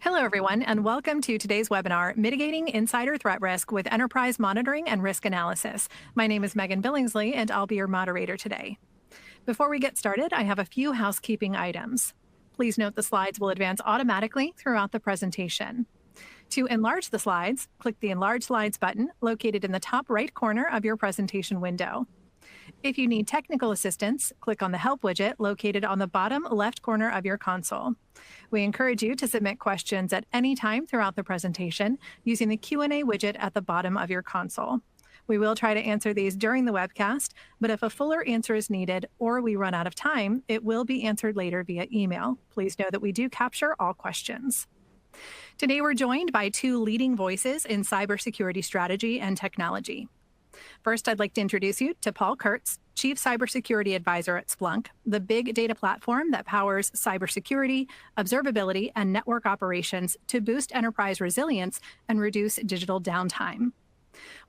Hello, everyone, and welcome to today's webinar, Mitigating Insider Threat Risk with Enterprise Monitoring and Risk Analysis. My name is Megan Billingsley, and I'll be your moderator today. Before we get started, I have a few housekeeping items. Please note the slides will advance automatically throughout the presentation. To enlarge the slides, click the Enlarge Slides button located in the top right corner of your presentation window. If you need technical assistance, click on the Help widget located on the bottom left corner of your console. We encourage you to submit questions at any time throughout the presentation using the Q&A widget at the bottom of your console. We will try to answer these during the webcast, but if a fuller answer is needed or we run out of time, it will be answered later via email. Please know that we do capture all questions. Today, we're joined by two leading voices in cybersecurity strategy and technology. First, I'd like to introduce you to Paul Kurtz, Chief Cybersecurity Advisor at Splunk, the big data platform that powers cybersecurity, observability, and network operations to boost enterprise resilience and reduce digital downtime.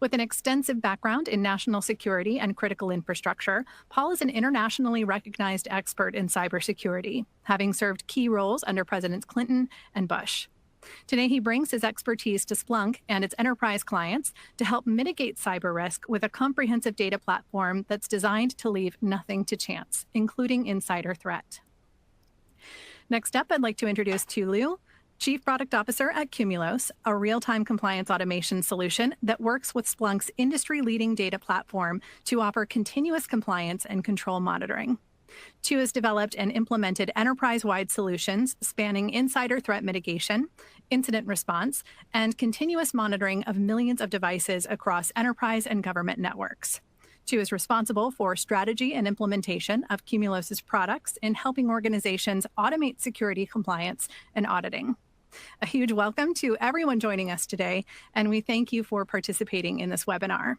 With an extensive background in national security and critical infrastructure, Paul is an internationally recognized expert in cybersecurity, having served key roles under Presidents Clinton and Bush. Today, he brings his expertise to Splunk and its enterprise clients to help mitigate cyber risk with a comprehensive data platform that's designed to leave nothing to chance, including insider threat. Next up, I'd like to introduce Tieu Luu, Chief Product Officer at Qmulos, a real-time compliance automation solution that works with Splunk's industry-leading data platform to offer continuous compliance and control monitoring. Tieu has developed and implemented enterprise-wide solutions spanning insider threat mitigation, incident response, and continuous monitoring of millions of devices across enterprise and government networks. Tieu is responsible for strategy and implementation of Qmulos' products in helping organizations automate security compliance and auditing. A huge welcome to everyone joining us today, and we thank you for participating in this webinar.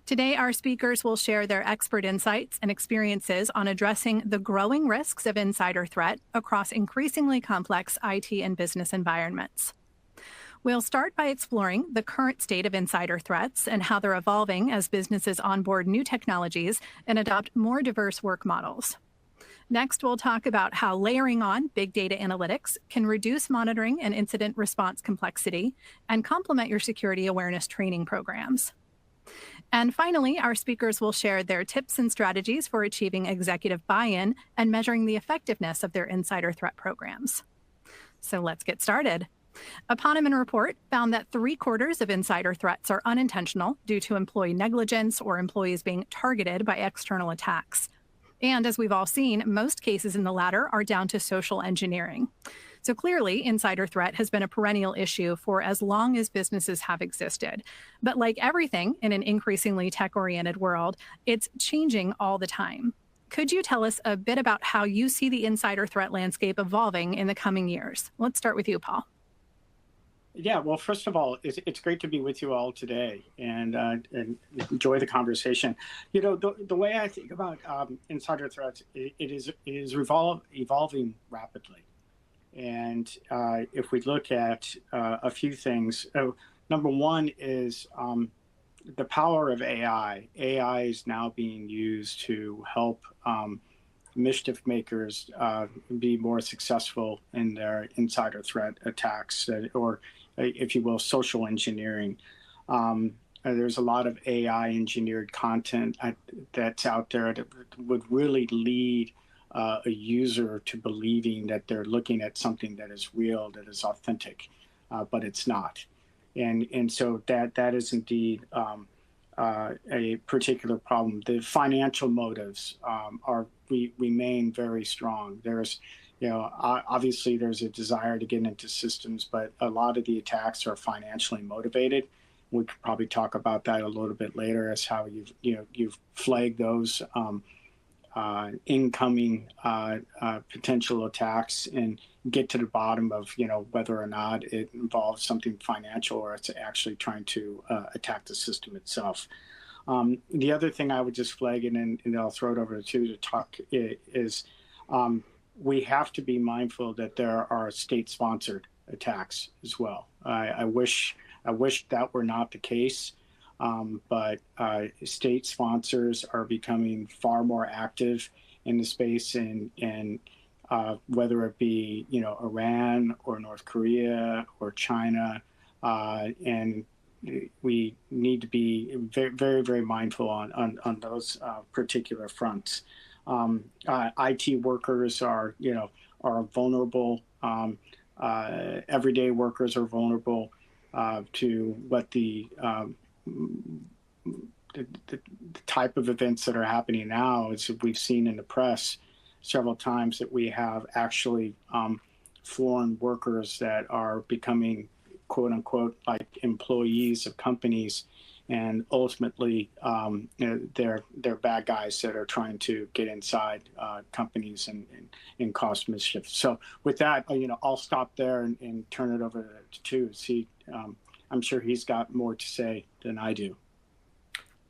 Today, our speakers will share their expert insights and experiences on addressing the growing risks of insider threat across increasingly complex IT and business environments. We'll start by exploring the current state of insider threats and how they're evolving as businesses onboard new technologies and adopt more diverse work models. Next, we'll talk about how layering on big data analytics can reduce monitoring and incident response complexity and complement your security awareness training programs. And finally, our speakers will share their tips and strategies for achieving executive buy-in and measuring the effectiveness of their insider threat programs. So let's get started. A Ponemon report found that 3/4 of insider threats are unintentional due to employee negligence or employees being targeted by external attacks. And as we've all seen, most cases in the latter are down to social engineering. So clearly, insider threat has been a perennial issue for as long as businesses have existed. But like everything in an increasingly tech-oriented world, it's changing all the time. Could you tell us a bit about how you see the insider threat landscape evolving in the coming years? Let's start with you, Paul. Yeah, well, first of all, it's great to be with you all today and enjoy the conversation. You know, the way I think about insider threats, it is evolving rapidly. And if we look at a few things, number one is the power of AI. AI is now being used to help mischief makers be more successful in their insider threat attacks, or if you will, social engineering. There's a lot of AI engineered content that's out there that would really lead a user to believing that they're looking at something that is real, that is authentic, but it's not. And so that is indeed a particular problem. The financial motives remain very strong. There's, obviously there's a desire to get into systems, but a lot of the attacks are financially motivated. We could probably talk about that a little bit later as how you've flagged those incoming potential attacks and get to the bottom of whether or not it involves something financial or it's actually trying to attack the system itself. The other thing I would just flag, and I'll throw it over to you to talk, is we have to be mindful that there are state-sponsored attacks as well. I wish that were not the case. But state sponsors are becoming far more active in the space, and whether it be Iran or North Korea or China, and we need to be very, very, very mindful on those particular fronts. IT workers are vulnerable. Everyday workers are vulnerable to what the type of events that are happening now. Is we've seen in the press several times that we have actually foreign workers that are becoming quote unquote like employees of companies, and ultimately they're bad guys that are trying to get inside companies and cause mischief. So with that, I'll stop there and turn it over to Tieu. See, I'm sure he's got more to say than I do.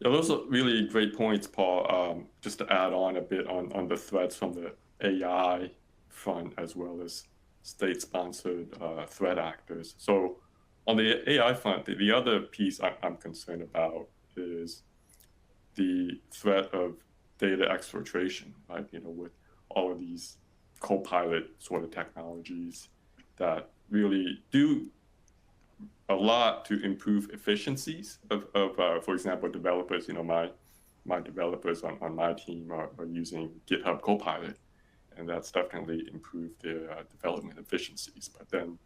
Yeah, those are really great points, Paul. Just to add on a bit on the threats from the AI front as well as state-sponsored threat actors. So on the AI front, the other piece I'm concerned about is the threat of data exfiltration, right? With all of these co-pilot sort of technologies that really do a lot to improve efficiencies of for example, developers. My developers on my team are using GitHub Copilot, and that's definitely improved their development efficiencies. But then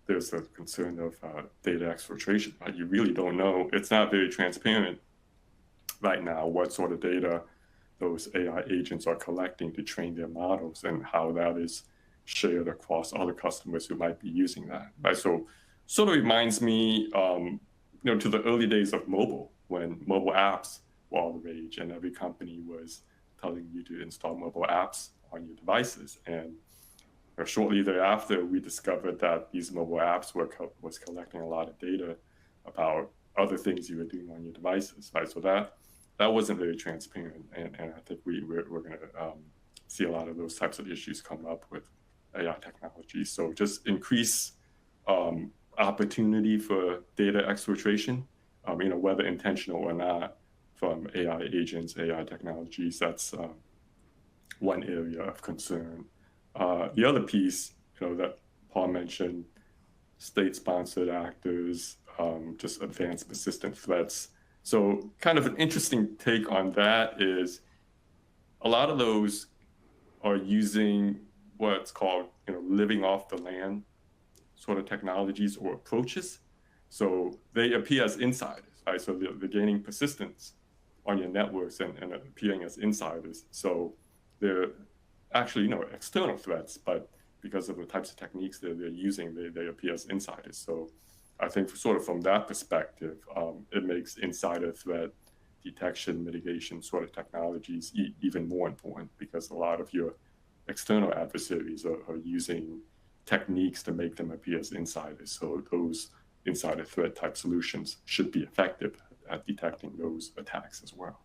there's the concern of data exfiltration, right? You really don't know. It's not very transparent right now what sort of data those AI agents are collecting to train their models and how that is shared across other customers who might be using that, right? So sort of reminds me, to the early days of mobile, when mobile apps were all the rage and every company was telling you to install mobile apps on your devices. And shortly thereafter, we discovered that these mobile apps was collecting a lot of data about other things you were doing on your devices, right? So that wasn't very transparent, and I think we're going to see a lot of those types of issues come up with AI technology. So just increase opportunity for data exfiltration, whether intentional or not, from AI agents, AI technologies. That's one area of concern. The other piece, that Paul mentioned, state-sponsored actors, just advanced persistent threats. So kind of an interesting take on that is a lot of those are using what's called, living off the land sort of technologies or approaches. So they appear as insiders, right? So they're gaining persistence on your networks and appearing as insiders. So they're actually, external threats, but because of the types of techniques that they're using, they appear as insiders. So I think sort of from that perspective, it makes insider threat detection, mitigation sort of technologies even more important, because a lot of your external adversaries are using techniques to make them appear as insiders. So those insider threat type solutions should be effective at detecting those attacks as well.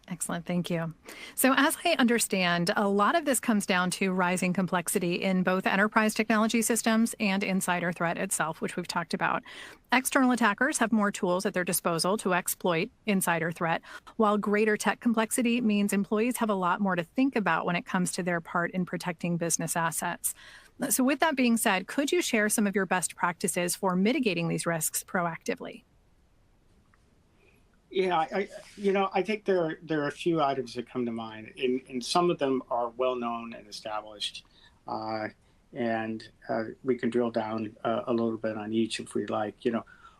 Excellent. Thank you. So as I understand, a lot of this comes down to rising complexity in both enterprise technology systems and insider threat itself, which we've talked about. External attackers have more tools at their disposal to exploit insider threat, while greater tech complexity means employees have a lot more to think about when it comes to their part in protecting business assets. So with that being said, could you share some of your best practices for mitigating these risks proactively? Yeah, I think there are a few items that come to mind, and some of them are well known and established, and we can drill down a little bit on each if we like.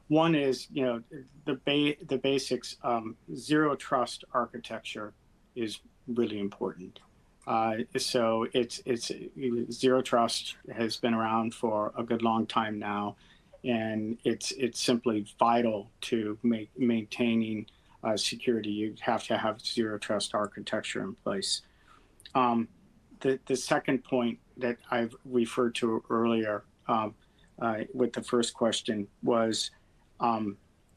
One is the basics. Zero trust architecture is really important. So it's zero trust has been around for a good long time now. And it's simply vital to maintaining security. You have to have zero trust architecture in place. The second point that I've referred to earlier with the first question was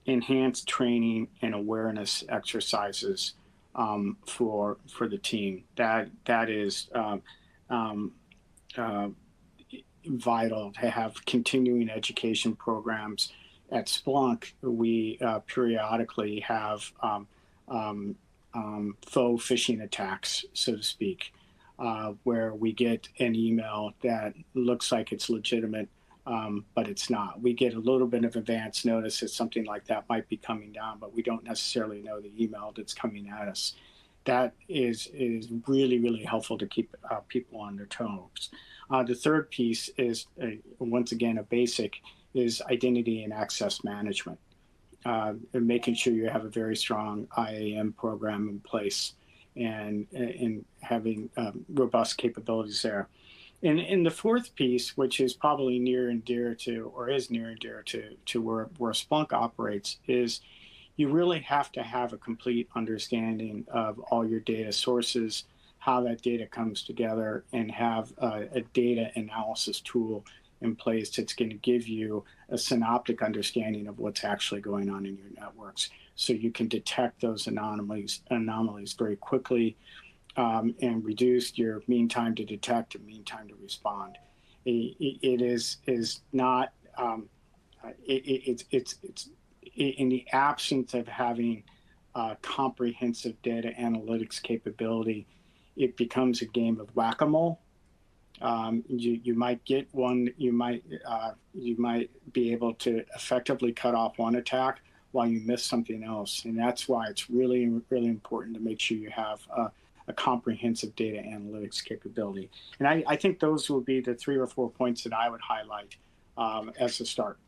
enhanced training and awareness exercises for the team. That is vital to have continuing education programs. At Splunk, we periodically have faux phishing attacks, so to speak, where we get an email that looks like it's legitimate, but it's not. We get a little bit of advance notice that something like that might be coming down, but we don't necessarily know the email that's coming at us. That is really, really helpful to keep people on their toes. The third piece is, once again, a basic, is identity and access management. And making sure you have a very strong IAM program in place and having robust capabilities there. And the fourth piece, which is probably near and dear to, or is near and dear to where Splunk operates, is you really have to have a complete understanding of all your data sources, how that data comes together, and have a data analysis tool in place that's going to give you a synoptic understanding of what's actually going on in your networks, so you can detect those anomalies very quickly, and reduce your mean time to detect and mean time to respond. It is not. It's in the absence of having comprehensive data analytics capability, it becomes a game of whack-a-mole. You might get one. You might be able to effectively cut off one attack while you miss something else, and that's why it's really, really important to make sure you have a comprehensive data analytics capability. And I think those would be the 3 or 4 points that I would highlight as a start.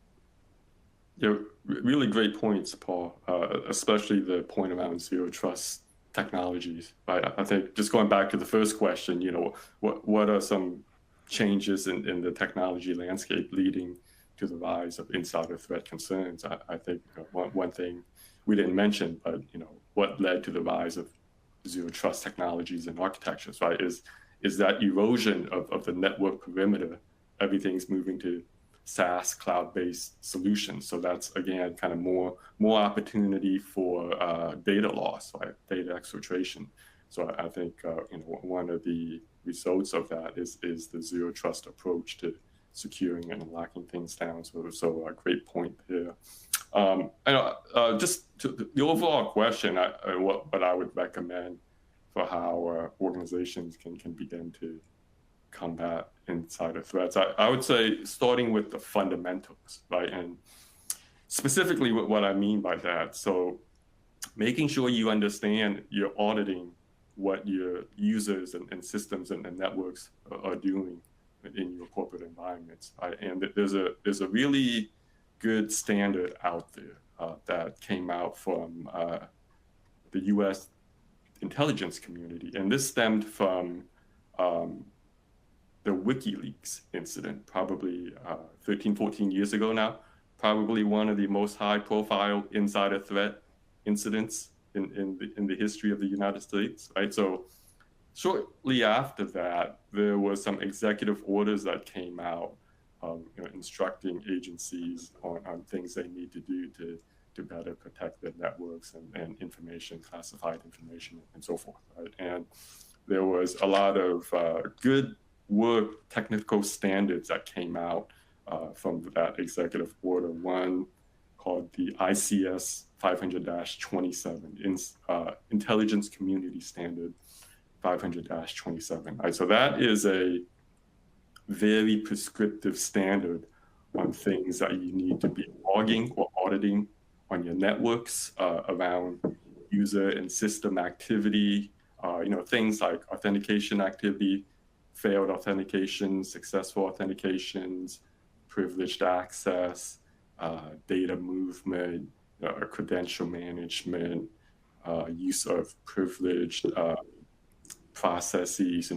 Yeah, really great points, Paul, especially the point around zero trust technologies. Right? I think just going back to the first question, what are some changes in the technology landscape leading to the rise of insider threat concerns? I think one thing we didn't mention, but what led to the rise of zero trust technologies and architectures, right, is that erosion of the network perimeter. Everything's moving to SaaS cloud-based solutions. So that's, again, kind of more opportunity for data loss, right? Data exfiltration. So I think one of the results of that is the zero trust approach to securing and locking things down. So a great point there. Just to the overall question, what I would recommend for how organizations can begin to combat insider threats, I would say starting with the fundamentals, right? And specifically what I mean by that, so making sure you understand you're auditing what your users and systems and networks are doing in your corporate environments, right? And there's a really good standard out there that came out from the U.S. intelligence community, and this stemmed from the WikiLeaks incident, probably 13, 14 years ago now, probably one of the most high-profile insider threat incidents in the history of the United States, right? So shortly after that, there was some executive orders that came out instructing agencies on things they need to do to better protect their networks and information, classified information, and so forth, right? And there was a lot of good work, technical standards that came out from that executive order. One called the ICS 500-27, Intelligence Community Standard 500-27. Right? So that is a very prescriptive standard on things that you need to be logging or auditing on your networks around user and system activity, things like authentication activity, failed authentications, successful authentications, privileged access, data movement, credential management, use of privileged processes,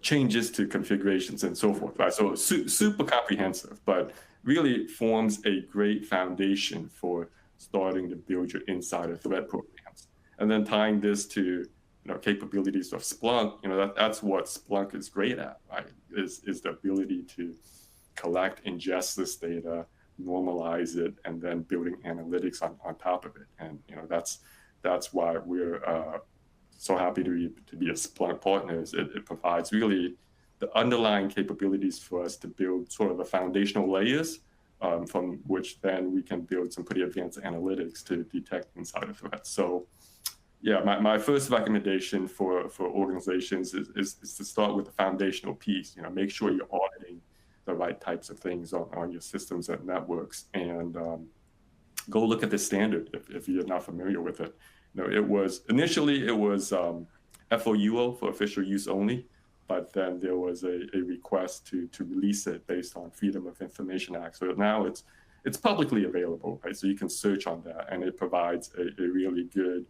changes to configurations and so forth. Right? So super comprehensive, but really forms a great foundation for starting to build your insider threat programs. And then tying this to capabilities of Splunk, that's what Splunk is great at, right? Is the ability to collect, ingest this data, normalize it, and then building analytics on top of it. And that's why we're so happy to be a Splunk partner. It provides really the underlying capabilities for us to build sort of the foundational layers from which then we can build some pretty advanced analytics to detect insider threats. So yeah, my first recommendation for organizations is to start with the foundational piece. Make sure you're auditing the right types of things on your systems and networks, and go look at the standard if you're not familiar with it. Initially it was FOUO, for official use only, but then there was a request to release it based on Freedom of Information Act. So now it's publicly available, right? So you can search on that, and it provides a really good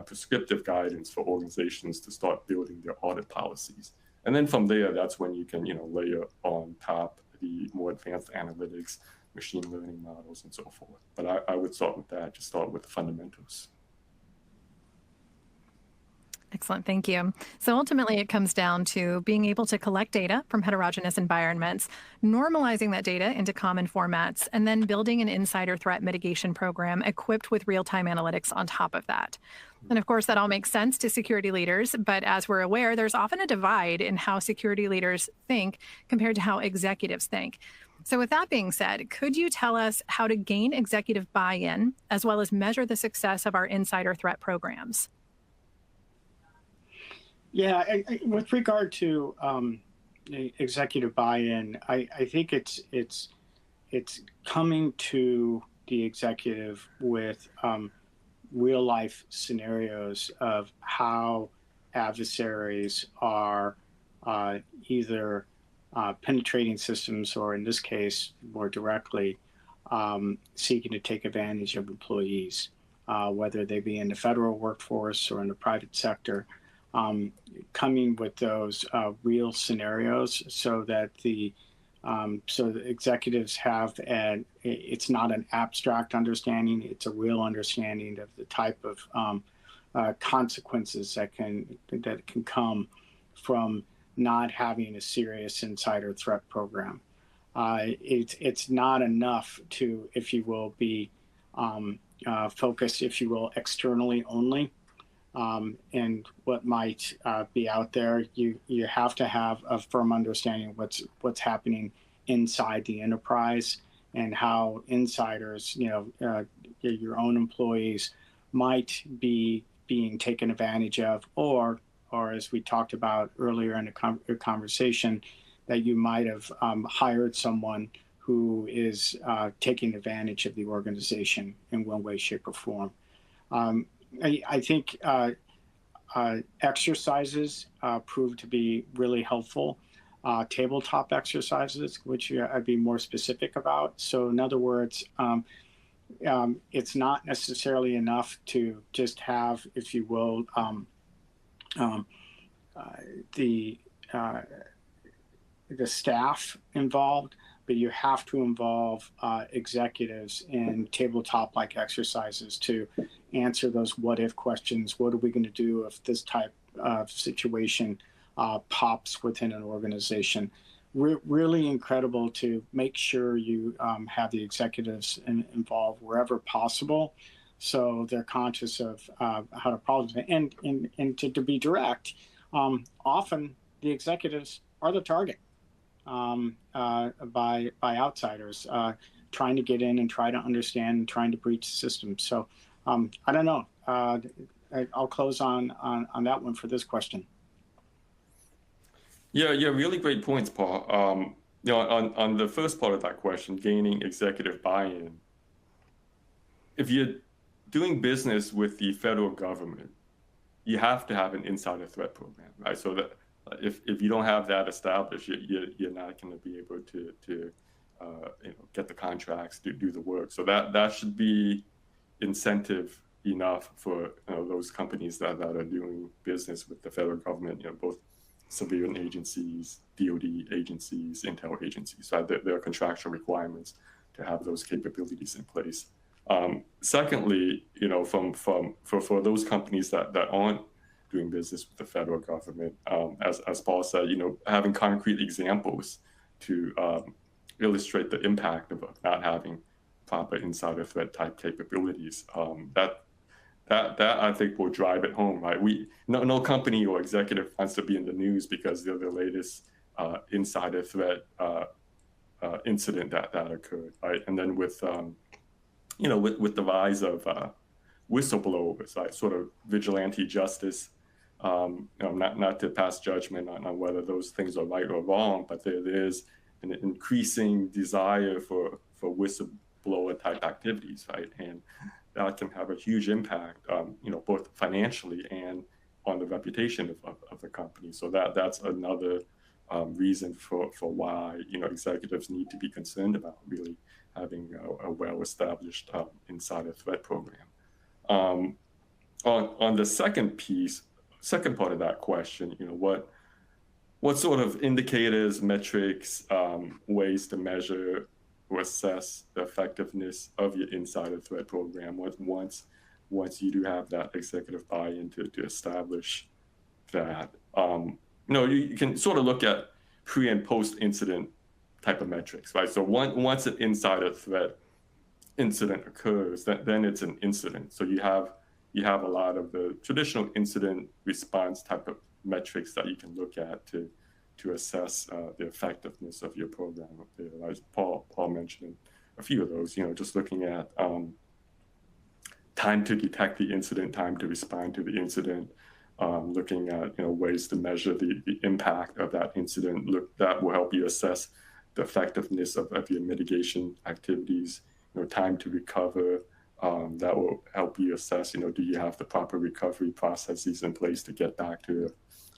prescriptive guidance for organizations to start building their audit policies. And then from there, that's when you can layer on top the more advanced analytics, machine learning models, and so forth. But I would start with that, just start with the fundamentals. Excellent, thank you. So ultimately, it comes down to being able to collect data from heterogeneous environments, normalizing that data into common formats, and then building an insider threat mitigation program equipped with real-time analytics on top of that. And of course, that all makes sense to security leaders, but as we're aware, there's often a divide in how security leaders think compared to how executives think. So with that being said, could you tell us how to gain executive buy-in, as well as measure the success of our insider threat programs? Yeah, with regard to executive buy-in, I think it's coming to the executive with real life scenarios of how adversaries are either penetrating systems, or in this case, more directly, seeking to take advantage of employees, whether they be in the federal workforce or in the private sector. Coming with those real scenarios so that the executives have it's not an abstract understanding, it's a real understanding of the type of consequences that can come from not having a serious insider threat program. It's not enough to, if you will, be focused, if you will, externally only. And what might be out there, you have to have a firm understanding of what's happening inside the enterprise, and how insiders, your own employees, might be being taken advantage of, or as we talked about earlier in the conversation, that you might have hired someone who is taking advantage of the organization in one way, shape, or form. I think exercises prove to be really helpful. Tabletop exercises, which I'd be more specific about. So in other words, it's not necessarily enough to just have, if you will, the staff involved, but you have to involve executives in tabletop-like exercises to answer those what-if questions. What are we going to do if this type of situation pops within an organization? Really incredible to make sure you have the executives involved wherever possible, so they're conscious of how to problem it. And to be direct, often the executives are the target by outsiders trying to get in and try to understand and trying to breach the system. So I don't know. I'll close on that one for this question. Yeah, really great points, Paul. On the first part of that question, gaining executive buy-in, if you're doing business with the federal government, you have to have an insider threat program, right? So that if you don't have that established, you're not going to be able to get the contracts, to do the work. So that should be incentive enough for those companies that are doing business with the federal government, both civilian agencies, DoD agencies, intel agencies. So there are contractual requirements to have those capabilities in place. Secondly, for those companies that aren't doing business with the federal government, as Paul said, having concrete examples to illustrate the impact of not having proper insider threat type capabilities. That I think will drive it home, right? No company or executive wants to be in the news because they're the latest insider threat incident that occurred, right? And then with the rise of whistleblowers, like sort of vigilante justice. Not to pass judgment on whether those things are right or wrong, but there's an increasing desire for whistleblower type activities, right? And that can have a huge impact, both financially and on the reputation of the company. So that's another reason for why executives need to be concerned about really having a well-established insider threat program. On the second part of that question, what sort of indicators, metrics, ways to measure or assess the effectiveness of your insider threat program once you do have that executive buy-in to establish that? You can sort of look at pre and post incident type of metrics, right? So once an insider threat incident occurs, then it's an incident. So you have a lot of the traditional incident response type of metrics that you can look at to assess the effectiveness of your program. As Paul mentioned a few of those, just looking at time to detect the incident, time to respond to the incident, looking at ways to measure the impact of that incident. That will help you assess the effectiveness of your mitigation activities. Time to recover. That will help you assess, do you have the proper recovery processes in place to get back to the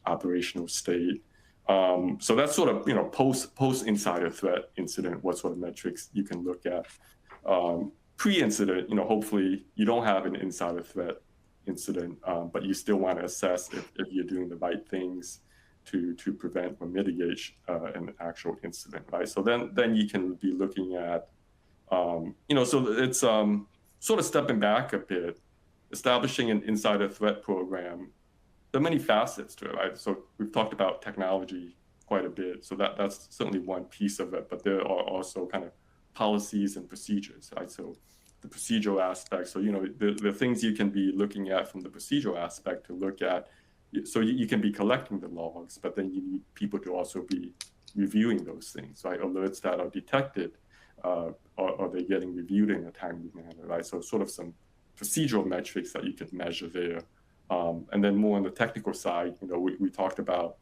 operational state? So that's sort of, post insider threat incident, what sort of metrics you can look at. Pre-incident, hopefully you don't have an insider threat incident, but you still want to assess if you're doing the right things to prevent or mitigate an actual incident, right? So then you can be looking at, so it's sort of stepping back a bit, establishing an insider threat program. There are many facets to it, right? So we've talked about technology quite a bit. So that's certainly one piece of it, but there are also kind of policies and procedures, right? So the procedural aspect. So, the things you can be looking at from the procedural aspect to look at. So you can be collecting the logs, but then you need people to also be reviewing those things, right? Alerts that are detected, are they getting reviewed in a timely manner, right? So sort of some procedural metrics that you could measure there. And then more on the technical side, we talked about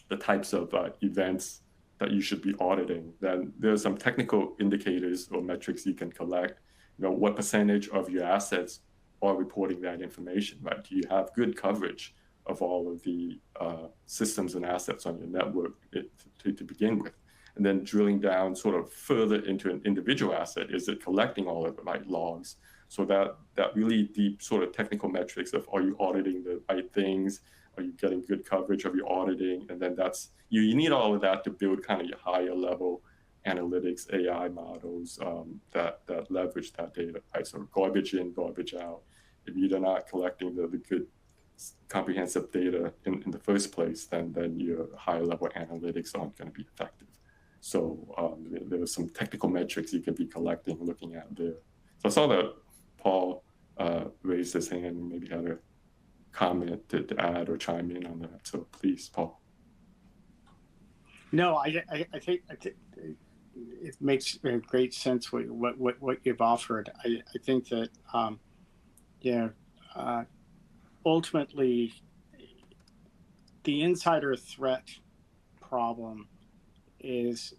the types of events that you should be auditing. Then there's some technical indicators or metrics you can collect. What percentage of your assets are reporting that information, right? Do you have good coverage of all of the systems and assets on your network to begin with? And then drilling down sort of further into an individual asset, is it collecting all of the right logs? So that really deep sort of technical metrics of, are you auditing the right things? Are you getting good coverage of your auditing? And then you need all of that to build kind of your higher level analytics, AI models that leverage that data, right? So garbage in, garbage out. If you're not collecting the good comprehensive data in the first place, then your higher level analytics aren't going to be effective. So there are some technical metrics you can be collecting, looking at there. So I saw that Paul raised his hand and maybe had a comment to add or chime in on that. So please, Paul. No, I think it makes great sense what you've offered. I think that ultimately the insider threat problem is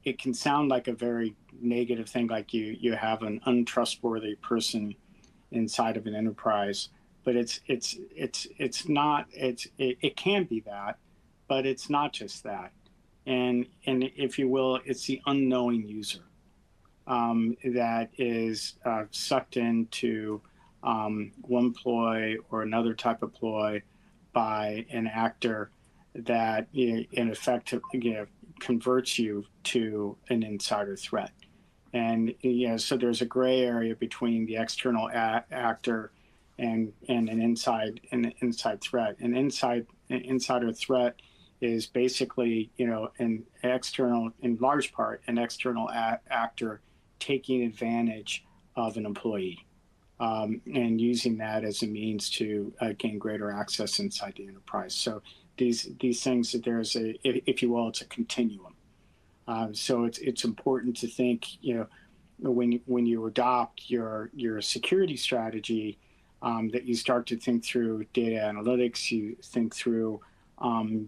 it can sound like a very negative thing, like you have an untrustworthy person inside of an enterprise, but it not. It can be that, but it's not just that. And if you will, it's the unknowing user that is sucked into one ploy or another type of ploy by an actor that in effect converts you to an insider threat. And so there's a gray area between the external actor and an inside threat. An insider threat is basically an external, in large part, an external actor taking advantage of an employee and using that as a means to gain greater access inside the enterprise. So these things, there's if you will, it's a continuum. So it's important to think, when you adopt your security strategy, that you start to think through data analytics, you think through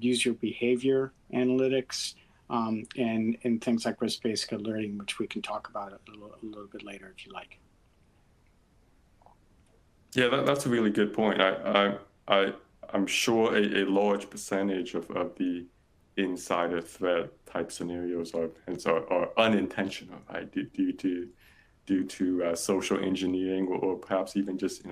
user behavior analytics, and things like risk-based alerting, which we can talk about a little bit later if you like. Yeah, that's a really good point. I'm sure a large percentage of the insider threat type scenarios are unintentional, right? Due to social engineering or perhaps even just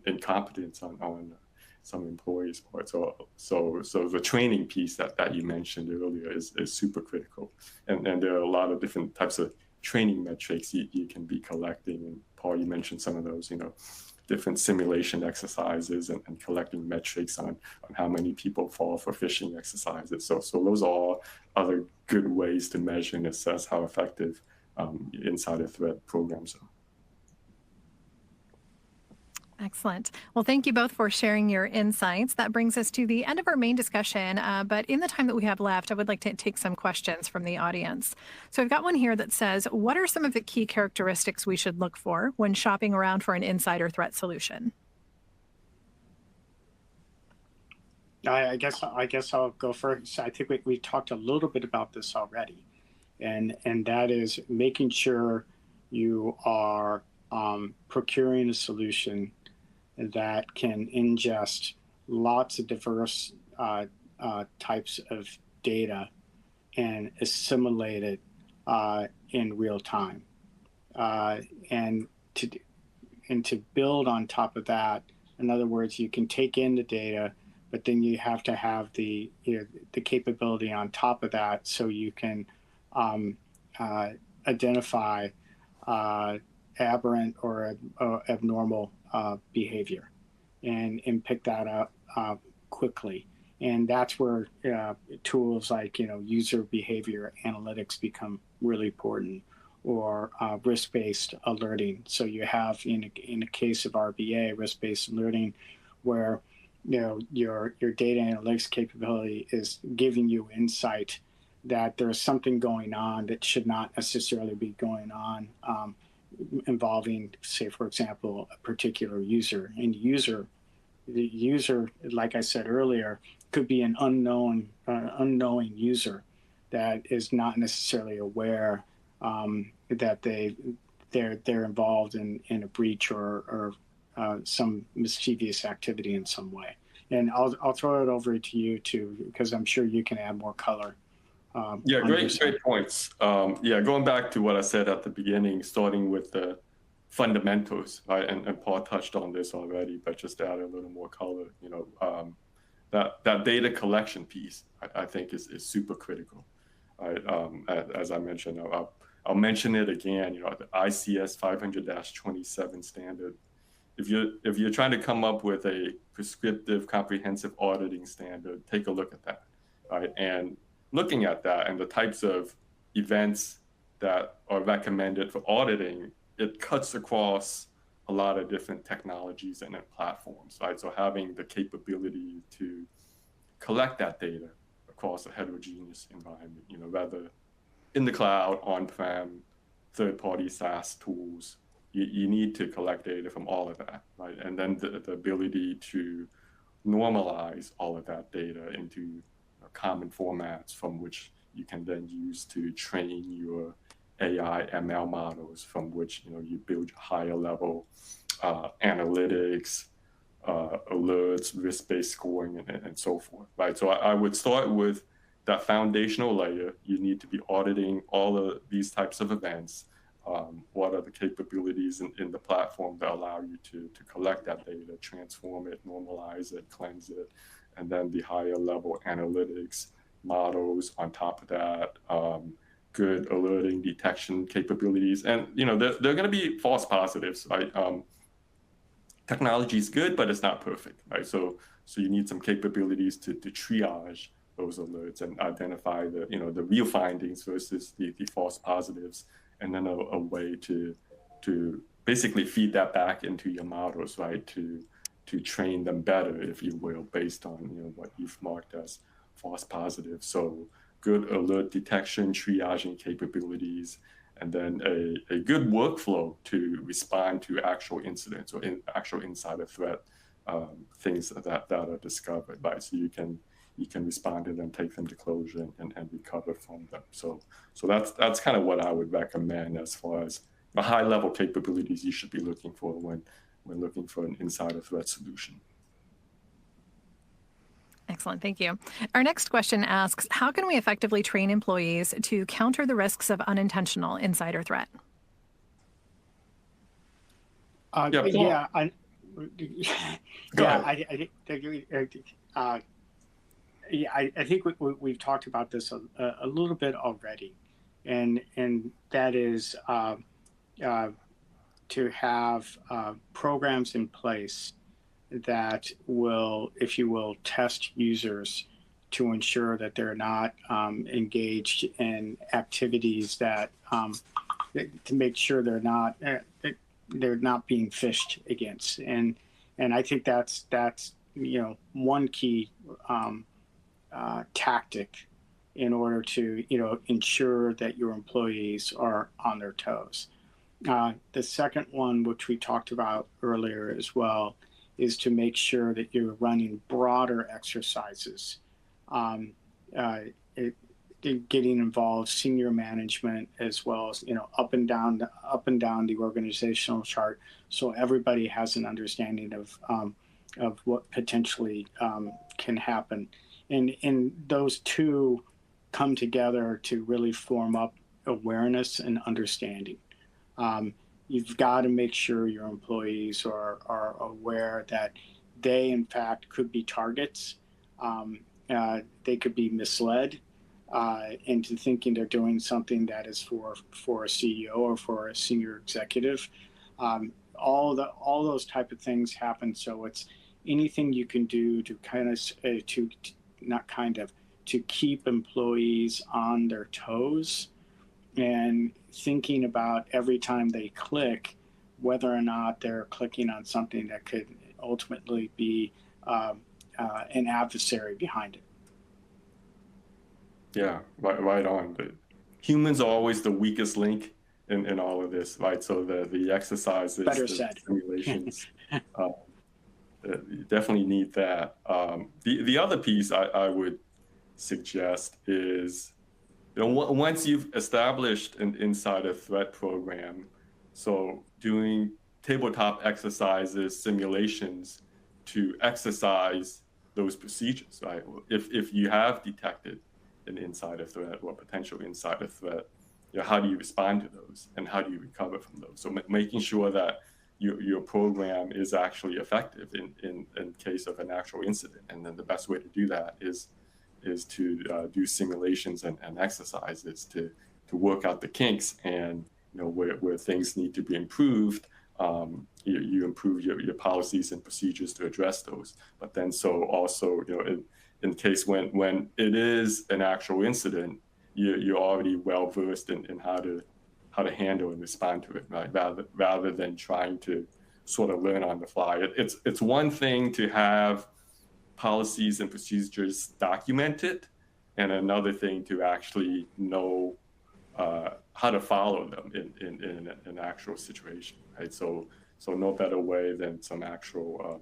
incompetence on some employees' part. So the training piece that you mentioned earlier is super critical, and there are a lot of different types of training metrics you can be collecting. And Paul, you mentioned some of those, different simulation exercises and collecting metrics on how many people fall for phishing exercises. So those are other good ways to measure and assess how effective insider threat programs are. Excellent. Well, thank you both for sharing your insights. That brings us to the end of our main discussion. But in the time that we have left, I would like to take some questions from the audience. So I've got one here that says, what are some of the key characteristics we should look for when shopping around for an insider threat solution? I guess I'll go first. I think we talked a little bit about this already, and that is making sure you are procuring a solution that can ingest lots of diverse types of data and assimilate it in real time. And to build on top of that, in other words, you can take in the data, but then you have to have the capability on top of that, so you can identify aberrant or abnormal behavior and pick that up quickly. And that's where tools like user behavior analytics become really important, or risk-based alerting. So you have in a case of RBA, risk-based alerting, where your data analytics capability is giving you insight that there's something going on that should not necessarily be going on, involving, say, for example, a particular user. And the user, like I said earlier, could be an unknowing user that is not necessarily aware that they're involved in a breach or some mischievous activity in some way. And I'll throw it over to you too, because I'm sure you can add more color. Yeah, great points. Going back to what I said at the beginning, starting with the fundamentals, right? And Paul touched on this already, but just to add a little more color, that data collection piece, I think is super critical, right? As I mentioned, I'll mention it again. The ICS 500-27 standard. If you're trying to come up with a prescriptive, comprehensive auditing standard, take a look at that, right? And looking at that and the types of events that are recommended for auditing, it cuts across a lot of different technologies and platforms, right? So having the capability to collect that data across a heterogeneous environment, whether in the cloud, on-prem, third-party SaaS tools, you need to collect data from all of that, right? And then the ability to normalize all of that data into common formats from which you can then use to train your AI ML models, from which you build higher level analytics, alerts, risk-based scoring, and so forth, right? So I would start with that foundational layer. You need to be auditing all of these types of events. What are the capabilities in the platform that allow you to collect that data, transform it, normalize it, cleanse it, and then the higher level analytics models on top of that, good alerting detection capabilities. And there are going to be false positives, right? Technology is good, but it's not perfect, right? So you need some capabilities to triage those alerts and identify the real findings versus the false positives, and then a way to basically feed that back into your models, right? To train them better, if you will, based on what you've marked as false positives. So good alert detection, triaging capabilities, and then a good workflow to respond to actual incidents or actual insider threat things that are discovered, right? So you can respond to them, take them to closure, and recover from them. So that's kind of what I would recommend as far as the high level capabilities you should be looking for when looking for an insider threat solution. Excellent, thank you. Our next question asks, how can we effectively train employees to counter the risks of unintentional insider threat? Yeah, I think we've talked about this a little bit already, and that is to have programs in place that will, if you will, test users to ensure that they're not engaged in activities that to make sure they're not being phished against, and I think that's one key tactic in order to ensure that your employees are on their toes. The second one, which we talked about earlier as well, is to make sure that you're running broader exercises, getting involved senior management as well as up and down the organizational chart, so everybody has an understanding of what potentially can happen, and those two come together to really form up awareness and understanding. You've got to make sure your employees are aware that they, in fact, could be targets. They could be misled into thinking they're doing something that is for a CEO or for a senior executive. All those type of things happen. So it's anything you can do to to keep employees on their toes, and thinking about every time they click, whether or not they're clicking on something that could ultimately be an adversary behind it. Yeah, right on. But humans are always the weakest link in all of this, right? So the exercises, Better the said. simulations, you definitely need that. The other piece I would suggest is, once you've established an insider threat program, so doing tabletop exercises, simulations to exercise those procedures, right? If you have detected an insider threat or potential insider threat, how do you respond to those, and how do you recover from those? So making sure that your program is actually effective in case of an actual incident, and then the best way to do that is to do simulations and exercises to work out the kinks, and where things need to be improved. You improve your policies and procedures to address those. But then also in case when it is an actual incident, you're already well versed in how to handle and respond to it, right? Rather than trying to sort of learn on the fly. It's one thing to have policies and procedures documented, and another thing to actually know how to follow them in an actual situation, right? So no better way than some actual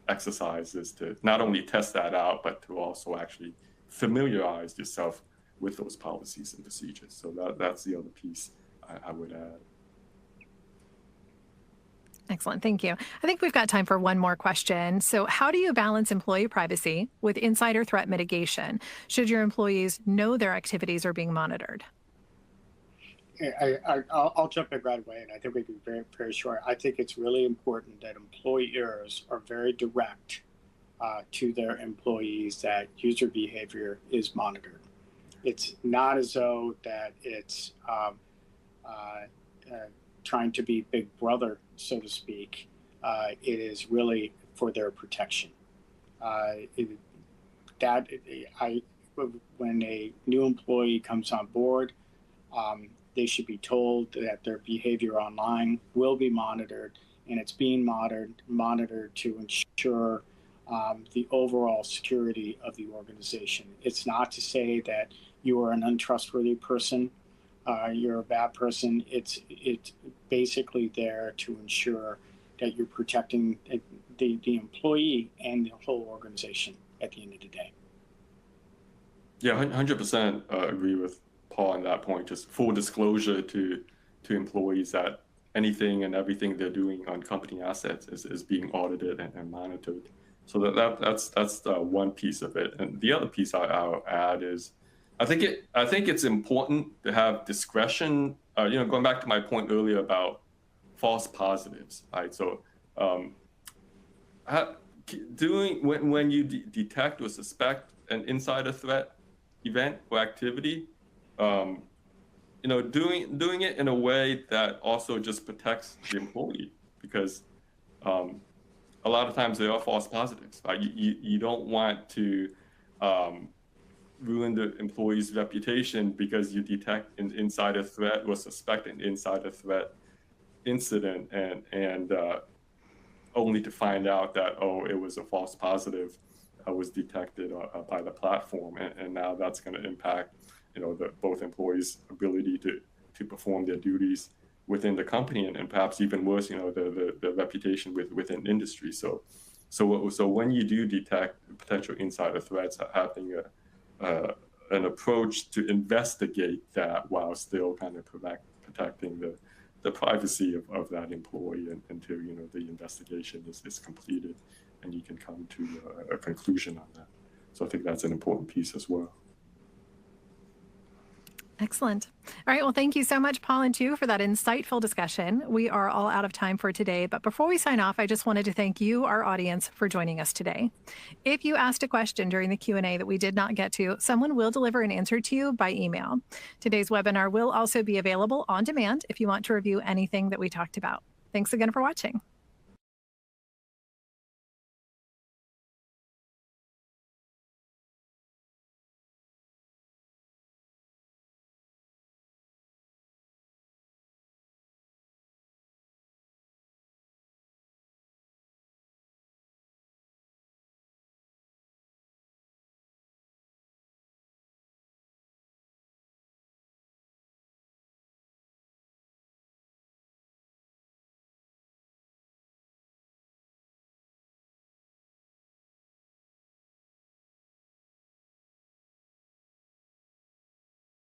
exercises to not only test that out, but to also actually familiarize yourself with those policies and procedures. So that's the other piece I would add. Excellent, thank you. I think we've got time for one more question. So how do you balance employee privacy with insider threat mitigation? Should your employees know their activities are being monitored? I'll jump in right away, and I think we can be very, very short. I think it's really important that employers are very direct to their employees that user behavior is monitored. It's not as though that it's trying to be Big Brother, so to speak. It is really for their protection. When a new employee comes on board, they should be told that their behavior online will be monitored, and it's being monitored to ensure the overall security of the organization. It's not to say that you are an untrustworthy person. you're a bad person. It's basically there to ensure that you're protecting the employee and the whole organization at the end of the day. Yeah, 100% agree with Paul on that point. Just full disclosure to employees that anything and everything they're doing on company assets is being audited and monitored. So that's the one piece of it. And the other piece I'll add is, I think it's important to have discretion. Going back to my point earlier about false positives, right? So, when you detect or suspect an insider threat event or activity, doing it in a way that also just protects the employee, because a lot of times there are false positives, right? You don't want to ruin the employee's reputation because you detect an insider threat or suspect an insider threat incident, and only to find out that, oh, it was a false positive was detected by the platform, and now that's going to impact both employees' ability to perform their duties within the company, and perhaps even worse, the reputation within industry. So when you do detect potential insider threats, having an approach to investigate that while still kind of protecting the privacy of that employee until the investigation is completed and you can come to a conclusion on that. So I think that's an important piece as well. Excellent. All right. Well, thank you so much, Paul and Tieu, for that insightful discussion. We are all out of time for today, but before we sign off, I just wanted to thank you, our audience, for joining us today. If you asked a question during the Q&A that we did not get to, someone will deliver an answer to you by email. Today's webinar will also be available on demand if you want to review anything that we talked about. Thanks again for watching.